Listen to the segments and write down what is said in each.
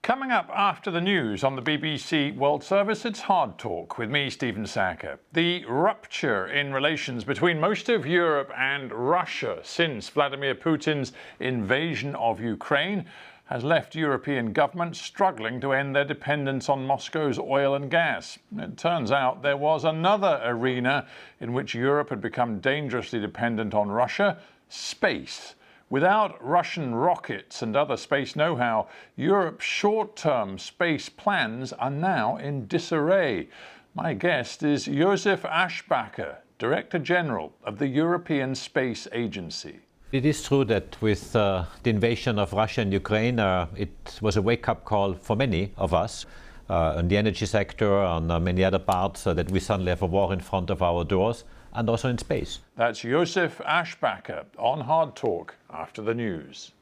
Coming up after the news on the BBC World Service, it's Hard Talk with me, Stephen Sacker. The rupture in relations between most of Europe and Russia since Vladimir Putin's invasion of Ukraine has left European governments struggling to end their dependence on Moscow's oil and gas. It turns out there was another arena in which Europe had become dangerously dependent on Russia: space. Without Russian rockets and other space know-how, Europe's short-term space plans are now in disarray. My guest is Josef Aschbacher, Director General of the European Space Agency. It is true that with the invasion of Russia and Ukraine, it was a wake-up call for many of us in the energy sector, on many other parts, that we suddenly have a war in front of our doors, and also in space. That's Josef Aschbacher on Hard Talk after the news.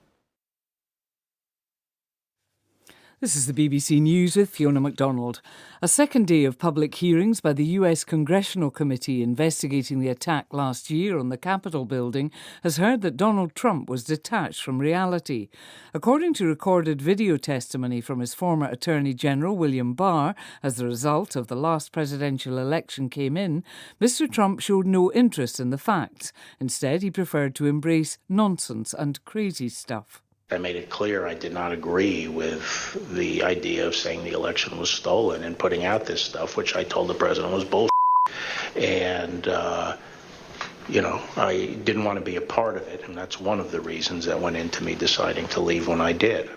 This is the BBC News with Fiona MacDonald. A second day of public hearings by the US Congressional Committee investigating the attack last year on the Capitol building has heard that Donald Trump was detached from reality. According to recorded video testimony from his former Attorney General William Barr, as the result of the last presidential election came in, Mr. Trump showed no interest in the facts. Instead, he preferred to embrace nonsense and crazy stuff. I made it clear I did not agree with the idea of saying the election was stolen and putting out this stuff, which I told the president was bullshit. And, I didn't want to be a part of it. And that's one of the reasons that went into me deciding to leave when I did.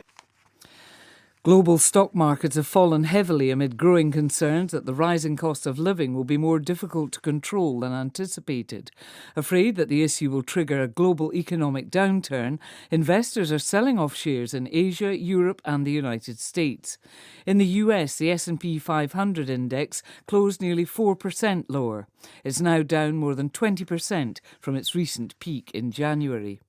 Global stock markets have fallen heavily amid growing concerns that the rising cost of living will be more difficult to control than anticipated. Afraid that the issue will trigger a global economic downturn, investors are selling off shares in Asia, Europe and the United States. In the US, the S&P 500 index closed nearly 4% lower. It's now down more than 20% from its recent peak in January.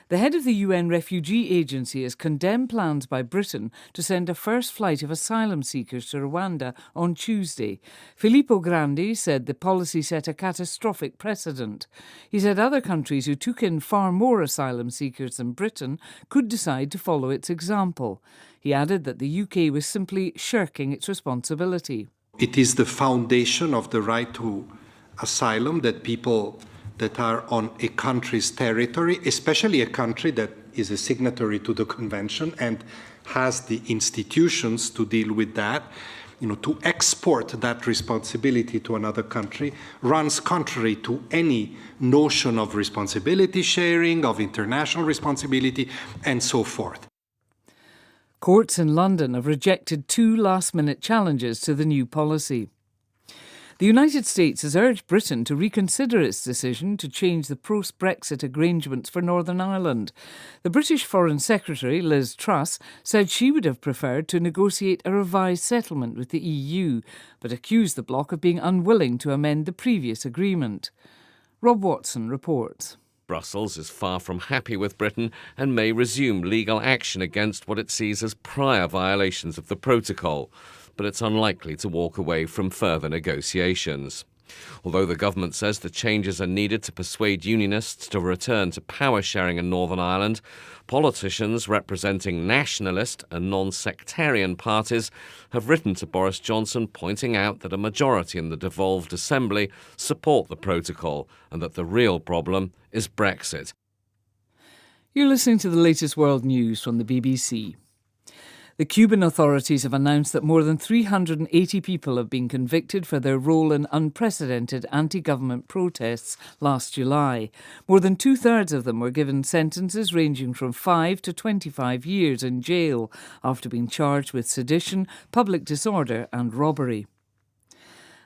The head of the UN Refugee Agency has condemned plans by Britain to send a first flight of asylum seekers to Rwanda on Tuesday. Filippo Grandi said the policy set a catastrophic precedent. He said other countries who took in far more asylum seekers than Britain could decide to follow its example. He added that the UK was simply shirking its responsibility. It is the foundation of the right to asylum that people that are on a country's territory, especially a country that is a signatory to the convention and has the institutions to deal with that, to export that responsibility to another country runs contrary to any notion of responsibility sharing, of international responsibility, and so forth. Courts in London have rejected 2 last-minute challenges to the new policy. The United States has urged Britain to reconsider its decision to change the post-Brexit arrangements for Northern Ireland. The British Foreign Secretary, Liz Truss, said she would have preferred to negotiate a revised settlement with the EU, but accused the bloc of being unwilling to amend the previous agreement. Rob Watson reports. Brussels is far from happy with Britain and may resume legal action against what it sees as prior violations of the protocol, but it's unlikely to walk away from further negotiations. Although the government says the changes are needed to persuade unionists to return to power sharing in Northern Ireland, politicians representing nationalist and non-sectarian parties have written to Boris Johnson pointing out that a majority in the devolved assembly support the protocol and that the real problem is Brexit. You're listening to the latest world news from the BBC. The Cuban authorities have announced that more than 380 people have been convicted for their role in unprecedented anti-government protests last July. More than 2/3 of them were given sentences ranging from 5 to 25 years in jail after being charged with sedition, public disorder and robbery.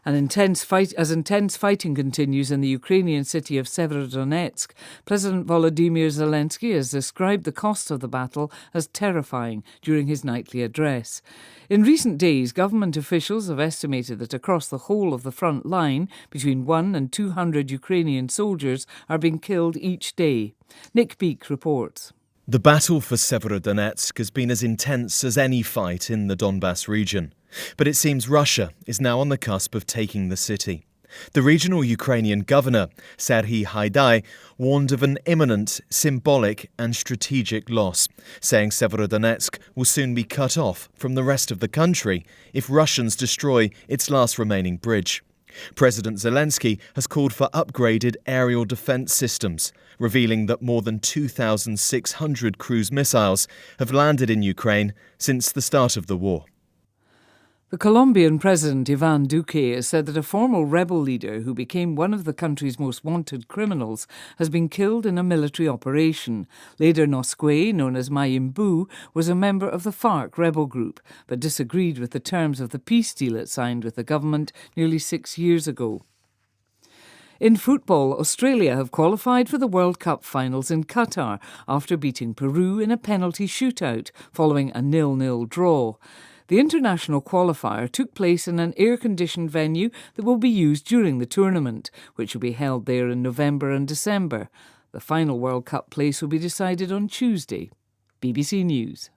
As intense fighting continues in the Ukrainian city of Severodonetsk, President Volodymyr Zelensky has described the cost of the battle as terrifying during his nightly address. In recent days, government officials have estimated that across the whole of the front line, between 100 and 200 Ukrainian soldiers are being killed each day. Nick Beake reports. The battle for Severodonetsk has been as intense as any fight in the Donbass region. But it seems Russia is now on the cusp of taking the city. The regional Ukrainian governor, Serhiy Haidai, warned of an imminent symbolic and strategic loss, saying Severodonetsk will soon be cut off from the rest of the country if Russians destroy its last remaining bridge. President Zelensky has called for upgraded aerial defence systems, revealing that more than 2,600 cruise missiles have landed in Ukraine since the start of the war. The Colombian President Ivan Duque has said that a former rebel leader who became one of the country's most wanted criminals has been killed in a military operation. Leder Nosque, known as Mayimbu, was a member of the FARC rebel group, but disagreed with the terms of the peace deal it signed with the government nearly 6 years ago. In football, Australia have qualified for the World Cup finals in Qatar after beating Peru in a penalty shootout following a 0-0 draw. The international qualifier took place in an air-conditioned venue that will be used during the tournament, which will be held there in November and December. The final World Cup place will be decided on Tuesday. BBC News.